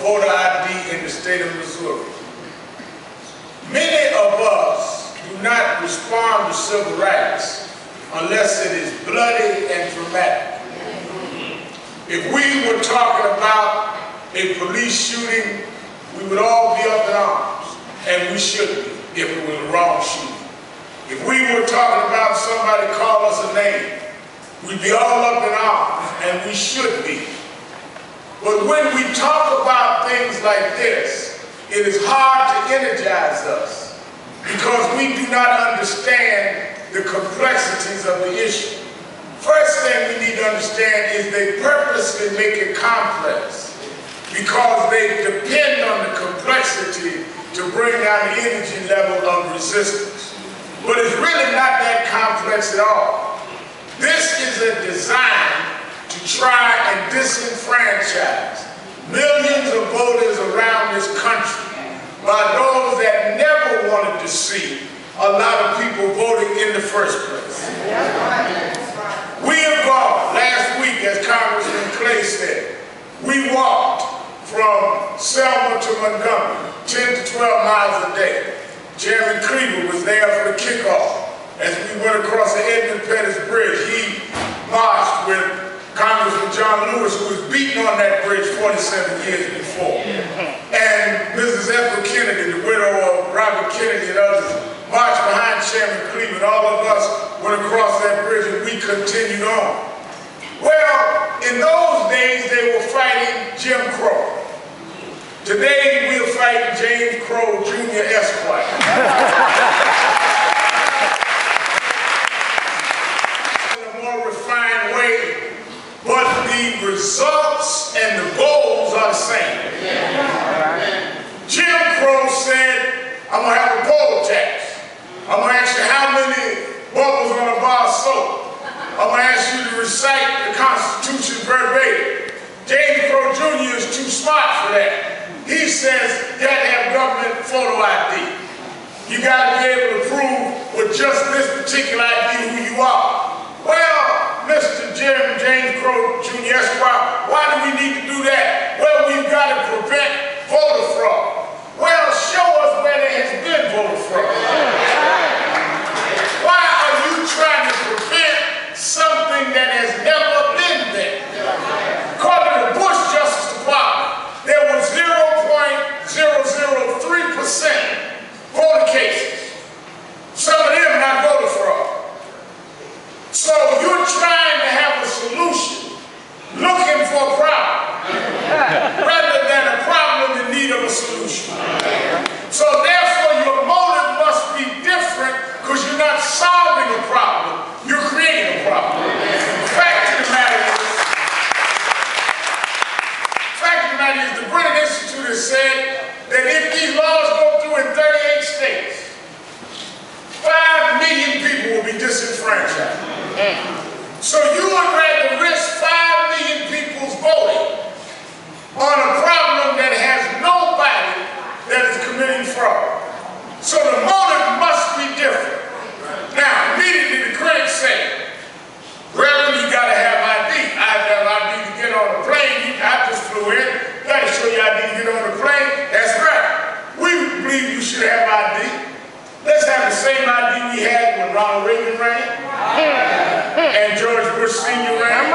voter ID in the state of Missouri. Many of us do not respond to civil rights unless it is bloody and dramatic. If we were talking about a police shooting, we would all be up in arms, and we should be if it was the wrong shooting. If we were talking about somebody call us a name, we'd be all up in arms, and we should be. But when we talk about things like this, it is hard to energize us because we do not understand the complexities of the issue. First thing we need to understand is they purposely make it complex because they depend on the complexity to bring down the energy level of resistance. But it's really not that complex at all. This is a design to try and disenfranchise millions of voters around this country by those that never wanted to see a lot of people voting in the first place. We have gone, last week, as Congressman Clay said, we walked from Selma to Montgomery, 10 to 12 miles a day. Chairman Cleaver was there for the kickoff. As we went across the Edmund Pettus Bridge, he marched with Congressman John Lewis, who was beaten on that bridge 47 years before. And Mrs. Ethel Kennedy, the widow of Robert Kennedy and others, marched behind Chairman Cleveland. All of us went across that bridge and we continued on. Well, in those days they were fighting Jim Crow. Today we're fighting James Crow Jr. Esquire. In a more refined way, but the results and the goals are the same. Jim Crow said, I'm going to have a poll tax. I'm going to ask you how many bubbles on a bar of soap. I'm going to ask you to recite the Constitution verbatim. James Crow Jr. is too smart for that. He says you have to have government photo ID. You got to be able to prove with just this particular ID who you are. Well, Mr. James Crow Jr. Esquire, why do we need to do that? Well, we've got to prevent voter fraud. Well, show us where there has been voter fraud. Why are you trying to prevent something that has never been there? According to the Bush Justice Department, there was 0.003% voter cases. Some of them not voter fraud. So you're trying to have a solution, looking for a problem, rather than a problem in need of a solution. So therefore your motive must be different because you're not solving a problem, you're creating a problem. The fact of the matter is, the Brennan Institute has said that if these laws go through in 38 states, 5 million people will be disenfranchised. So you would rather risk 5 million people's voting on a problem that has nobody that is committing fraud. So the motive must be different. Now, immediately the critics say, Reverend, you got to have ID. I have to have ID to get on the plane. I just flew in. You got to show your ID to get on the plane. That's right. We believe you should have ID. Let's have the same ID we had when Ronald Reagan ran and George Bush Sr. ran.